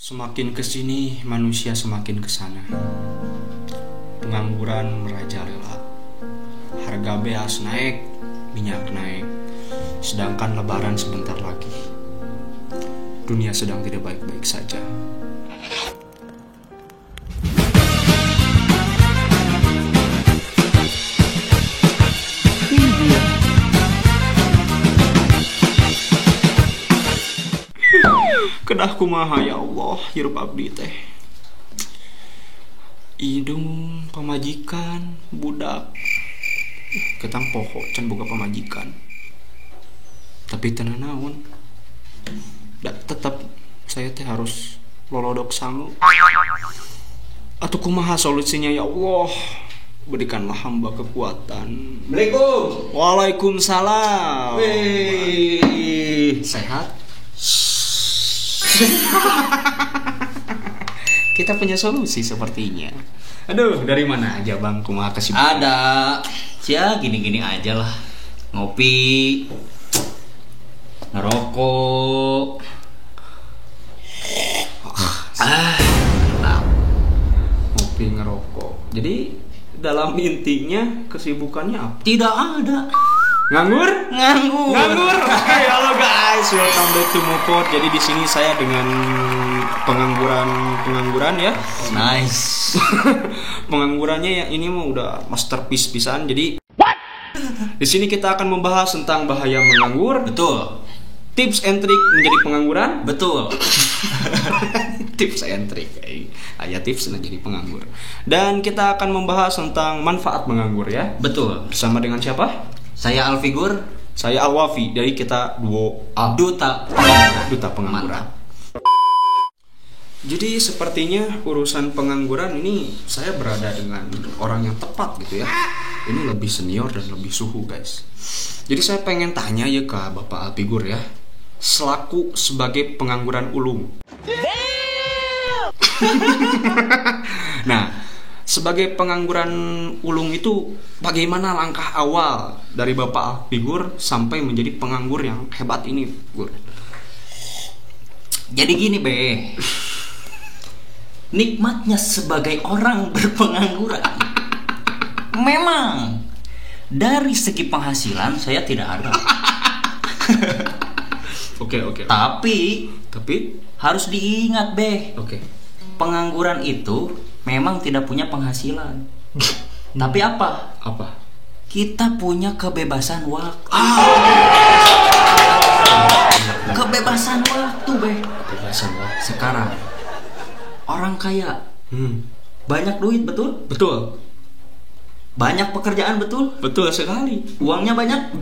Semakin kesini manusia semakin kesana. Pengangguran merajalela. Harga beas naik, minyak naik. Sedangkan lebaran sebentar lagi. Dunia sedang tidak baik-baik saja. Kedah kumaha ya Allah, hirup abdi teh. Idung pamajikan budak. Ketang poho can boga pamajikan. Tapi tenan naon. Tetap saya teh harus lolodok sangu. Atuh kumaha solusinya ya Allah? Berikanlah hamba kekuatan. Assalamualaikum. Waalaikumsalam. Wih. Sehat? Kita punya solusi sepertinya. Aduh, dari mana aja Bang? Kumaha kesibukan? Ada. Ya gini-gini aja lah. Ngopi, ngerokok. Mantap. Ngopi ngerokok. Jadi dalam intinya kesibukannya apa? Tidak ada. Nganggur? Nganggur. Oke, halo guys, welcome back to Mupot. Jadi di sini saya dengan pengangguran ya. Nice. Penganggurannya ya ini mah udah masterpiece pisan. Jadi di sini kita akan membahas tentang bahaya menganggur, Betul. tips and trick menjadi pengangguran. Betul. Tips and trick. Aya tips menjadi penganggur. Dan kita akan membahas tentang manfaat menganggur ya. Betul. Bersama dengan siapa? Saya Alfigur, Saya Alwafi. Jadi kita duo A. duta Pengangguran. Mantap. Jadi sepertinya urusan pengangguran ini saya berada dengan orang yang tepat gitu ya. Ini lebih senior dan lebih suhu guys. Jadi saya pengen tanya ya ke Bapak Alfigur ya, selaku sebagai pengangguran ulung. Nah, sebagai pengangguran ulung itu bagaimana langkah awal dari Bapak Alfigur sampai menjadi penganggur yang hebat ini, Gur? Jadi gini be, nikmatnya sebagai orang berpengangguran, memang dari segi penghasilan saya tidak ada. Oke. Tapi Tapi harus diingat be, oke. pengangguran itu memang tidak punya penghasilan. Tapi apa? Apa? Kita punya kebebasan waktu. Kebebasan waktu be. Kebebasan waktu. Sekarang orang kaya banyak duit, betul? Betul. Banyak pekerjaan, betul? Betul sekali. Uangnya banyak,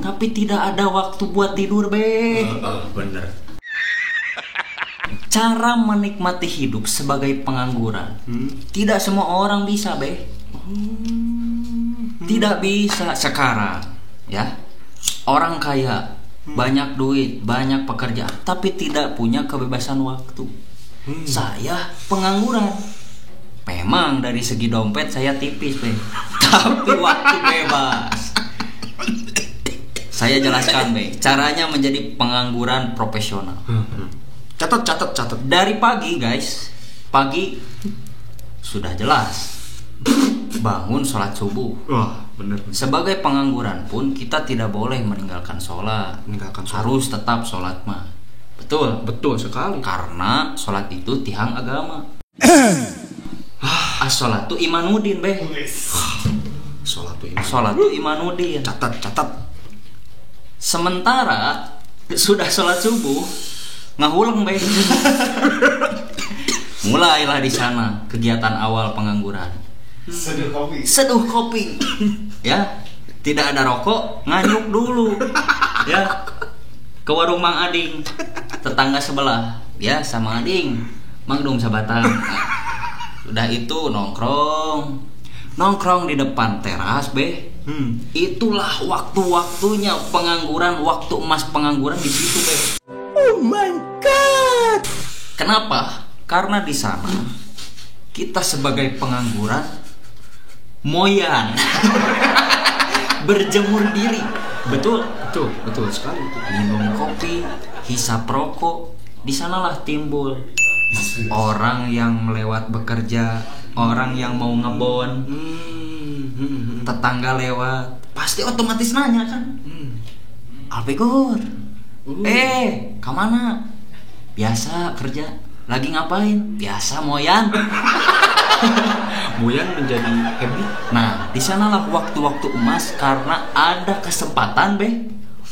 tapi tidak ada waktu buat tidur be. Bener. Cara menikmati hidup sebagai pengangguran tidak semua orang bisa be. Tidak bisa sekarang ya. Orang kaya banyak duit, banyak pekerjaan, tapi tidak punya kebebasan waktu. Saya pengangguran. Memang dari segi dompet saya tipis be, tapi waktu bebas. Saya jelaskan be, caranya menjadi pengangguran profesional. Catat. Dari pagi guys, pagi sudah jelas bangun sholat subuh. Wah, bener. Sebagai pengangguran pun kita tidak boleh meninggalkan sholat. Harus tetap sholat mah. Betul sekali. Karena sholat itu tiang agama. As-sholatu imanudin be. Sholat itu imanudin. Catat. Sementara sudah sholat subuh ngahuleng be. Mulailah di sana kegiatan awal pengangguran. Seduh kopi. Ya, tidak ada rokok, nganyuk dulu. Ya. Ke warung Mang Ading, tetangga sebelah. Ya, sama Ading. Mang dong sabatang. Udah itu nongkrong di depan teras be. Itulah waktu-waktunya pengangguran, waktu emas pengangguran di situ be. Oh my god. Kenapa? Karena di sana kita sebagai pengangguran moyan. Berjemur diri. Betul Betul sekali. Minum kopi, hisap rokok, di sanalah timbul orang yang melewat bekerja, orang yang mau ngebon, tetangga lewat, pasti otomatis nanya kan, Alpigur, kemana? Biasa kerja. Lagi ngapain? Biasa moyan. Moyan menjadi habit. Nah, di sanalah waktu-waktu emas karena ada kesempatan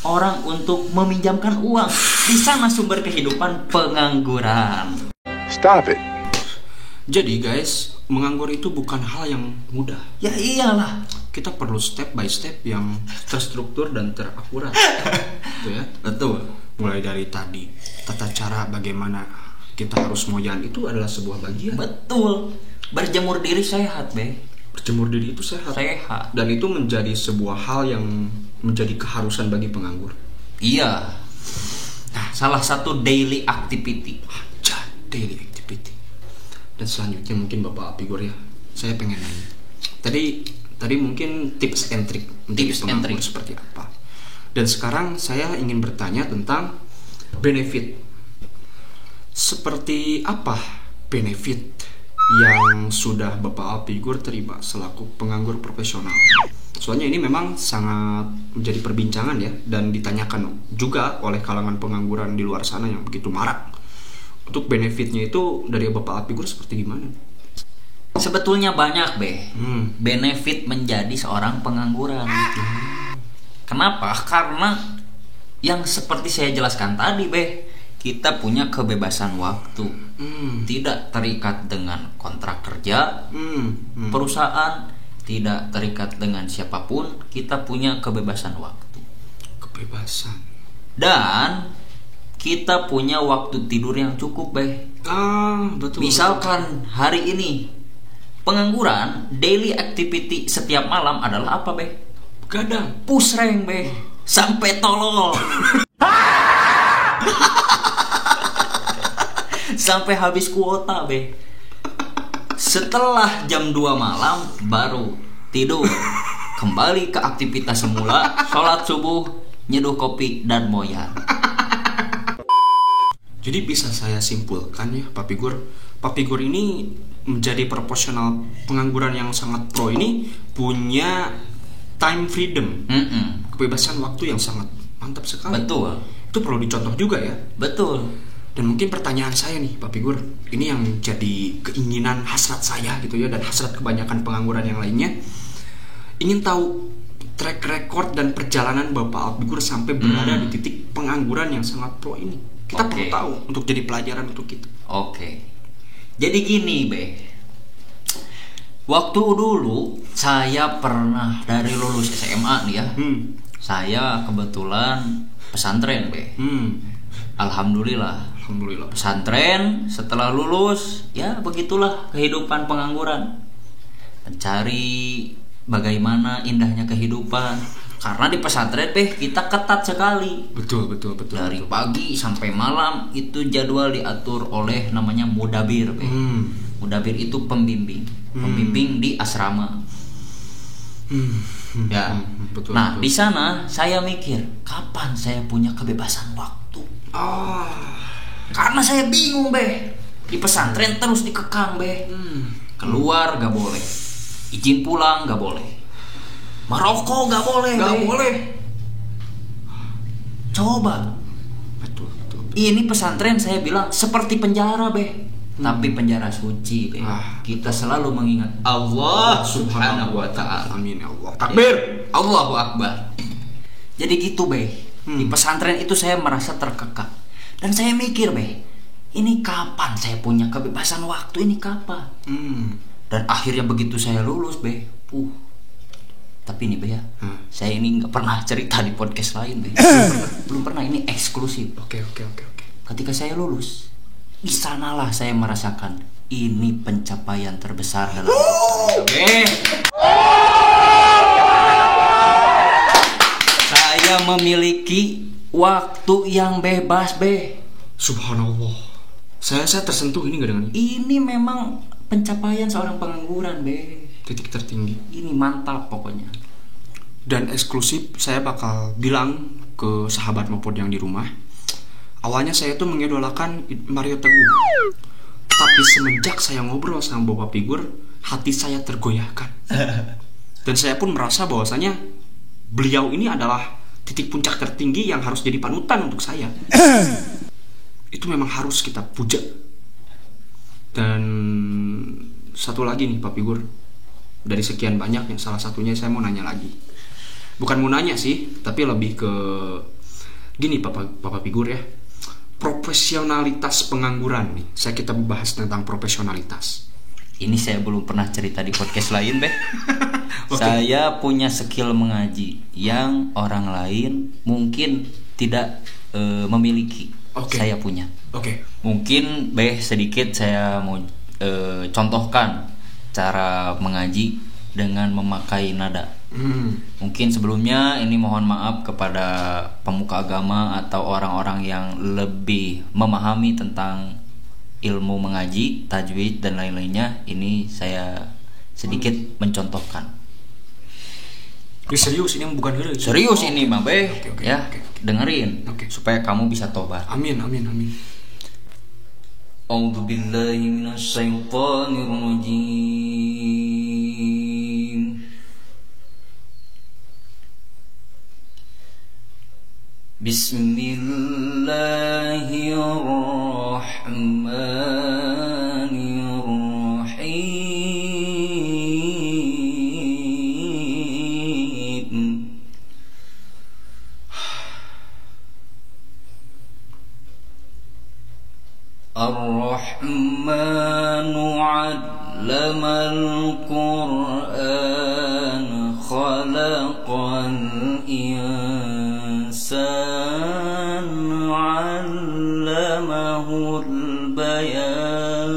orang untuk meminjamkan uang. Di sana sumber kehidupan pengangguran. Stop it. Jadi guys, menganggur itu bukan hal yang mudah. Ya iyalah. Kita perlu step by step yang terstruktur dan terakurat. Gitu ya. Betul. Mulai dari tadi, tata cara bagaimana kita harus moyan itu adalah sebuah bagian. Betul. Berjemur diri sehat, Berjemur diri itu sehat. Dan itu menjadi sebuah hal yang menjadi keharusan bagi penganggur. Iya. Nah, salah satu daily activity. Daily activity. Dan selanjutnya mungkin Bapak Alpigur ya, saya pengen nanya. Tadi mungkin tips and trick menjadi penganggur seperti apa. Dan sekarang saya ingin bertanya tentang benefit. Seperti apa benefit yang sudah Bapak Alpigur terima selaku penganggur profesional? Soalnya ini memang sangat menjadi perbincangan ya, dan ditanyakan juga oleh kalangan pengangguran di luar sana yang begitu marak. Untuk benefitnya itu dari Bapak Alpigur seperti gimana? Sebetulnya banyak benefit menjadi seorang pengangguran. Kenapa? Karena yang seperti saya jelaskan tadi kita punya kebebasan waktu, tidak terikat dengan kontrak kerja, perusahaan, tidak terikat dengan siapapun. Kita punya kebebasan waktu. Kebebasan. Dan kita punya waktu tidur yang cukup, Betul. Misalkan hari ini pengangguran, daily activity setiap malam adalah apa, Gadang. Pusreng, sampai tolol. Sampai habis kuota, Setelah jam 2 malam baru tidur. Kembali ke aktivitas semula, sholat subuh, nyeduh kopi dan moyan. Jadi bisa saya simpulkan ya, Pak Figur ini menjadi proporsional pengangguran yang sangat pro ini punya time freedom, kebebasan waktu yang sangat mantap sekali. Betul. Itu perlu dicontoh juga ya. Betul. Dan mungkin pertanyaan saya nih, Pak Figur, ini yang jadi keinginan hasrat saya gitu ya, dan hasrat kebanyakan pengangguran yang lainnya, ingin tahu track record dan perjalanan Bapak Alpigur sampai berada di titik pengangguran yang sangat pro ini. Kita perlu tahu untuk jadi pelajaran untuk kita. Jadi gini, waktu dulu saya pernah dari lulus SMA nih ya. Saya kebetulan pesantren, Alhamdulillah pesantren. Setelah lulus, ya begitulah kehidupan pengangguran. Mencari bagaimana indahnya kehidupan. Karena di pesantren kita ketat sekali. Betul. Dari pagi sampai malam itu jadwal diatur oleh namanya mudabir. Mudabir itu pembimbing di asrama. Betul. Nah, di sana saya mikir, kapan saya punya kebebasan waktu? Karena saya bingung, Di pesantren terus dikekang, Keluar gak boleh, izin pulang gak boleh, merokok gak boleh. Coba. Betul. Ini pesantren saya bilang seperti penjara, tapi penjara suci, Kita selalu mengingat Allah Subhanahu wa ta'ala. Amin ya Allah. Takbir. Allahu Akbar. Jadi gitu, Di pesantren itu saya merasa terkekang. Dan saya mikir, ini kapan saya punya kebebasan waktu, ini kapan? Dan akhirnya begitu saya lulus, tapi ini saya ini nggak pernah cerita di podcast lain, belum pernah, ini eksklusif. Oke. Ketika saya lulus, di sanalah saya merasakan ini pencapaian terbesar dalam hidup saya. Saya memiliki waktu yang bebas, Subhanallah. Saya tersentuh ini nggak dengan ini memang pencapaian seorang pengangguran, titik tertinggi. Ini mantap pokoknya. Dan eksklusif saya bakal bilang ke sahabat maupun yang di rumah. Awalnya saya tuh mengidolakan Mario Teguh. Tapi semenjak saya ngobrol sama Bapak Figur, hati saya tergoyahkan. Dan saya pun merasa bahwasanya beliau ini adalah titik puncak tertinggi yang harus jadi panutan untuk saya. Itu memang harus kita puja. Dan satu lagi nih Pak Figur, dari sekian banyaknya, salah satunya saya mau nanya lagi. Bukan mau nanya sih, tapi lebih ke gini Bapak Figur ya. Profesionalitas pengangguran nih. Kita bahas tentang profesionalitas. Ini saya belum pernah cerita di podcast lain, Beh. Okay. Saya punya skill mengaji yang orang lain mungkin tidak memiliki. Okay. Saya punya. Oke. Mungkin Beh sedikit saya mau contohkan cara mengaji dengan memakai nada. Mungkin sebelumnya ini mohon maaf kepada pemuka agama atau orang-orang yang lebih memahami tentang ilmu mengaji, tajwid dan lain-lainnya. Ini saya sedikit mencontohkan. Ini serius, ini bukan hore. Serius ini Bang Be. Okay. Ya, dengerin supaya kamu bisa tobat. Amin. A'udzubillahi minasyaitonirrajim. Bismillahirrahmanirrahim. Ar-Rahmanu 'allamal Qur'an khalaqal insan 'allamahul bayan.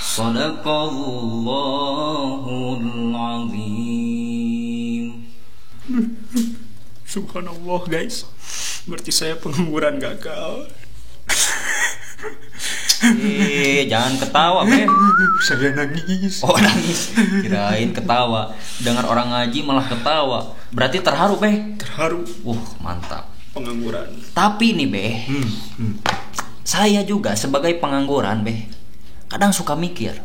Shadaqallahul 'azim. Subhanallah guys. Berarti saya pengangguran gagal. Jangan ketawa, Be. Saya nangis. Oh, nangis. Kirain ketawa. Dengar orang ngaji malah ketawa. Berarti terharu, Be. Terharu. Mantap. Pengangguran. Tapi nih, Be. Saya juga sebagai pengangguran, Be. Kadang suka mikir.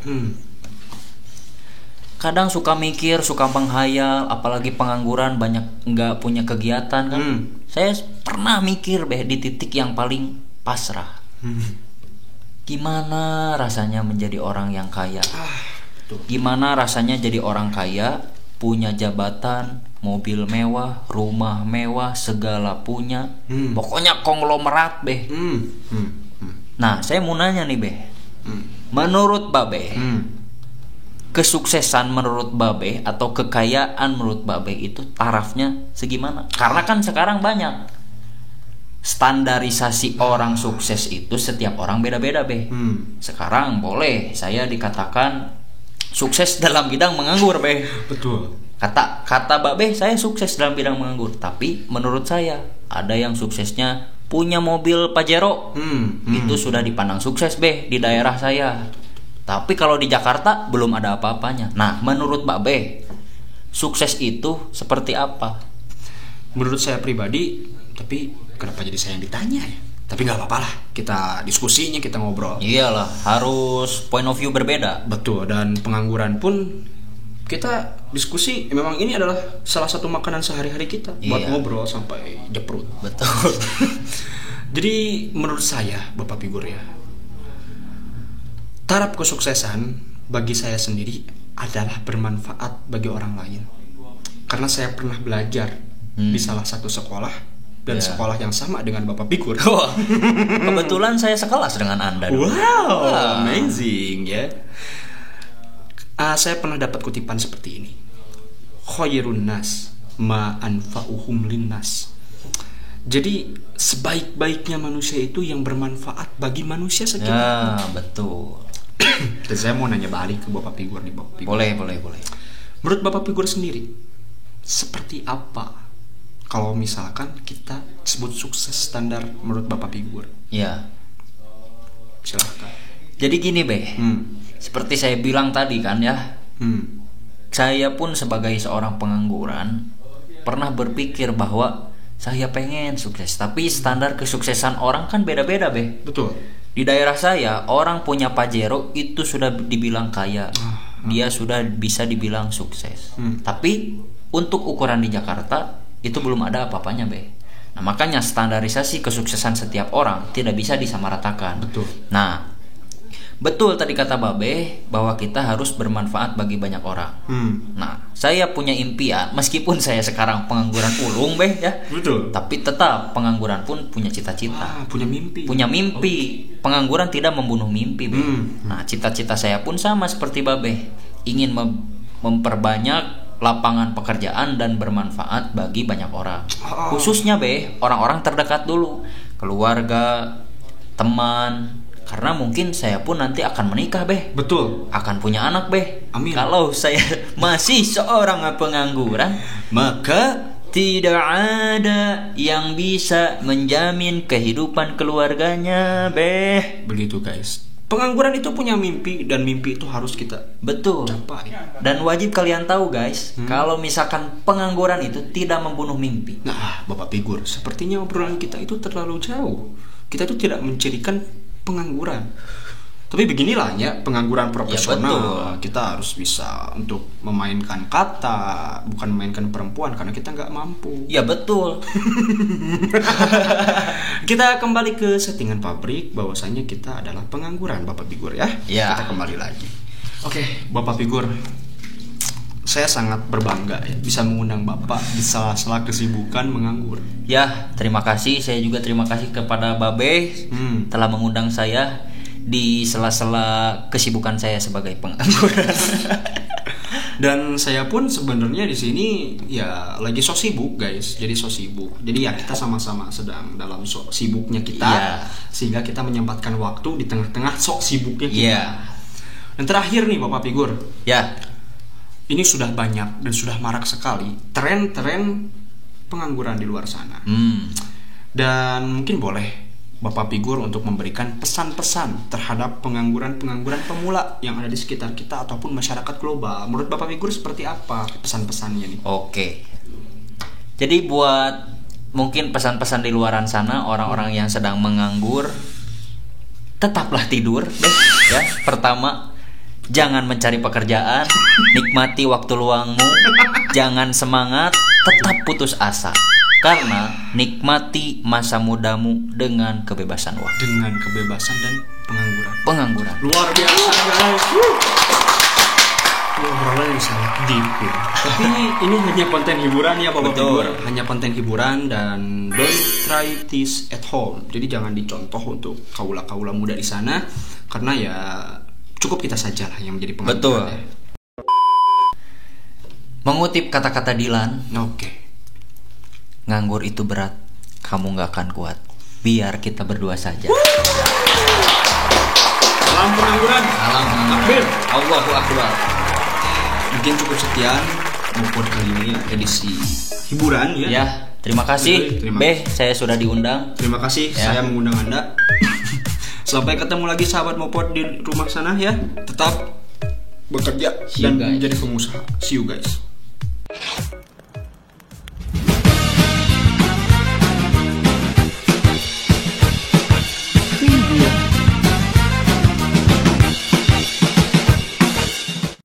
Kadang suka mikir, suka menghayal, apalagi pengangguran banyak nggak punya kegiatan kan. Saya pernah mikir di titik yang paling pasrah. Gimana rasanya menjadi orang yang kaya? Gimana rasanya jadi orang kaya, punya jabatan, mobil mewah, rumah mewah, segala punya. Pokoknya konglomerat, Nah, saya mau nanya nih, menurut Babe, kesuksesan menurut Babe atau kekayaan menurut Babe itu tarafnya segimana? Karena kan sekarang banyak standarisasi orang sukses itu, setiap orang beda-beda, Be. Sekarang boleh saya dikatakan sukses dalam bidang menganggur, Be. Betul. Kata Babe saya sukses dalam bidang menganggur, tapi menurut saya ada yang suksesnya punya mobil Pajero. Itu sudah dipandang sukses, Be, di daerah saya. Tapi kalau di Jakarta belum ada apa-apanya. Nah, menurut Mbak B, sukses itu seperti apa? Menurut saya pribadi, tapi kenapa jadi saya yang ditanya ya? Tapi nggak apa-apa lah, kita diskusinya, kita ngobrol. Iyalah, harus point of view berbeda. Betul, dan pengangguran pun kita diskusi. Memang ini adalah salah satu makanan sehari-hari kita. Buat ngobrol sampai jeprut. Betul. Jadi menurut saya, Bapak Figur ya, taraf kesuksesan bagi saya sendiri adalah bermanfaat bagi orang lain. Karena saya pernah belajar di salah satu sekolah, dan sekolah yang sama dengan Bapak Figur. Kebetulan saya sekelas dengan Anda dulu. Wow, amazing ya. Saya pernah dapat kutipan seperti ini. Khairun nas ma anfa'uhum linnas. Jadi sebaik-baiknya manusia itu yang bermanfaat bagi manusia sekitar. Betul. Dan saya mau nanya balik ke Bapak Figur nih, Bapak Figur. Boleh. Menurut Bapak Figur sendiri, seperti apa kalau misalkan kita sebut sukses standar menurut Bapak Figur? Ya. Silahkan. Jadi gini, Be. Seperti saya bilang tadi kan ya. Saya pun sebagai seorang pengangguran pernah berpikir bahwa saya pengen sukses, tapi standar kesuksesan orang kan beda-beda, Beh. Betul. Di daerah saya, orang punya Pajero itu sudah dibilang kaya. Dia sudah bisa dibilang sukses. Tapi untuk ukuran di Jakarta itu belum ada apa-apanya, Beh. Nah, makanya standarisasi kesuksesan setiap orang tidak bisa disamaratakan. Betul. Nah, betul tadi kata Babe bahwa kita harus bermanfaat bagi banyak orang. Nah, saya punya impian meskipun saya sekarang pengangguran ulung, Beh, ya. Betul. Tapi tetap pengangguran pun punya cita-cita. Punya mimpi. Punya mimpi. Pengangguran tidak membunuh mimpi, Beh. Nah, cita-cita saya pun sama seperti Babe. Ingin memperbanyak lapangan pekerjaan dan bermanfaat bagi banyak orang. Khususnya, Beh, orang-orang terdekat dulu. Keluarga, teman. Karena mungkin saya pun nanti akan menikah, Beh. Betul. Akan punya anak, Beh. Amin. Kalau saya masih seorang pengangguran, maka tidak ada yang bisa menjamin kehidupan keluarganya, Beh. Begitu, guys. Pengangguran itu punya mimpi, dan mimpi itu harus kita Betul. capai. Dan wajib kalian tahu, guys, kalau misalkan pengangguran itu tidak membunuh mimpi. Nah, Bapak Figur, sepertinya obrolan kita itu terlalu jauh. Kita itu tidak mencirikan pengangguran. Tapi beginilah ya, pengangguran profesional. betul. Kita harus bisa untuk memainkan kata, bukan memainkan perempuan karena kita nggak mampu. Ya betul. Kita kembali ke settingan pabrik, bahwasanya kita adalah pengangguran, Bapak Figur ya. Ya. Kita kembali lagi. Oke, Bapak Figur, saya sangat berbangga ya bisa mengundang Bapak di sela-sela kesibukan menganggur. Ya, terima kasih. Saya juga terima kasih kepada Babe telah mengundang saya di sela-sela kesibukan saya sebagai pengangguran. Dan saya pun sebenarnya di sini ya lagi so sibuk, guys. Jadi so sibuk. Jadi ya kita sama-sama sedang dalam so sibuknya kita, sehingga kita menyempatkan waktu di tengah-tengah sok sibuknya kita. Dan terakhir nih Bapak Figur. Ya. Ini sudah banyak dan sudah marak sekali tren-tren pengangguran di luar sana. Dan mungkin boleh Bapak Figur untuk memberikan pesan-pesan terhadap pengangguran-pengangguran pemula yang ada di sekitar kita ataupun masyarakat global. Menurut Bapak Figur seperti apa pesan-pesannya nih? Oke. Jadi buat mungkin pesan-pesan di luaran sana, orang-orang yang sedang menganggur, tetaplah tidur, ya. Pertama, jangan mencari pekerjaan, nikmati waktu luangmu, jangan semangat, tetap putus asa. Karena nikmati masa mudamu dengan kebebasan waktu. Dengan kebebasan dan Pengangguran. Luar biasa, guys. Ini obrolan yang sangat deep ya. Tapi ini hanya konten hiburan ya Bapak Figur. Hanya konten hiburan dan don't try this at home. Jadi jangan dicontoh untuk kaula-kaula muda di sana. Karena ya cukup kita saja lah yang menjadi pengangguran. Betul. Ya. Mengutip kata-kata Dilan, Oke. nganggur itu berat, kamu gak akan kuat. Biar kita berdua saja. Salam pengangguran. Salam Takbir. Allahu Akbar. Mungkin cukup sekian Mopod kali ini edisi hiburan ya. Ya, terima kasih. Terima Beh, saya sudah diundang. Terima kasih Ya. saya mengundang Anda. Sampai ketemu lagi sahabat Mopod di rumah sana ya. Tetap bekerja See you, dan guys. menjadi pengusaha. See you guys.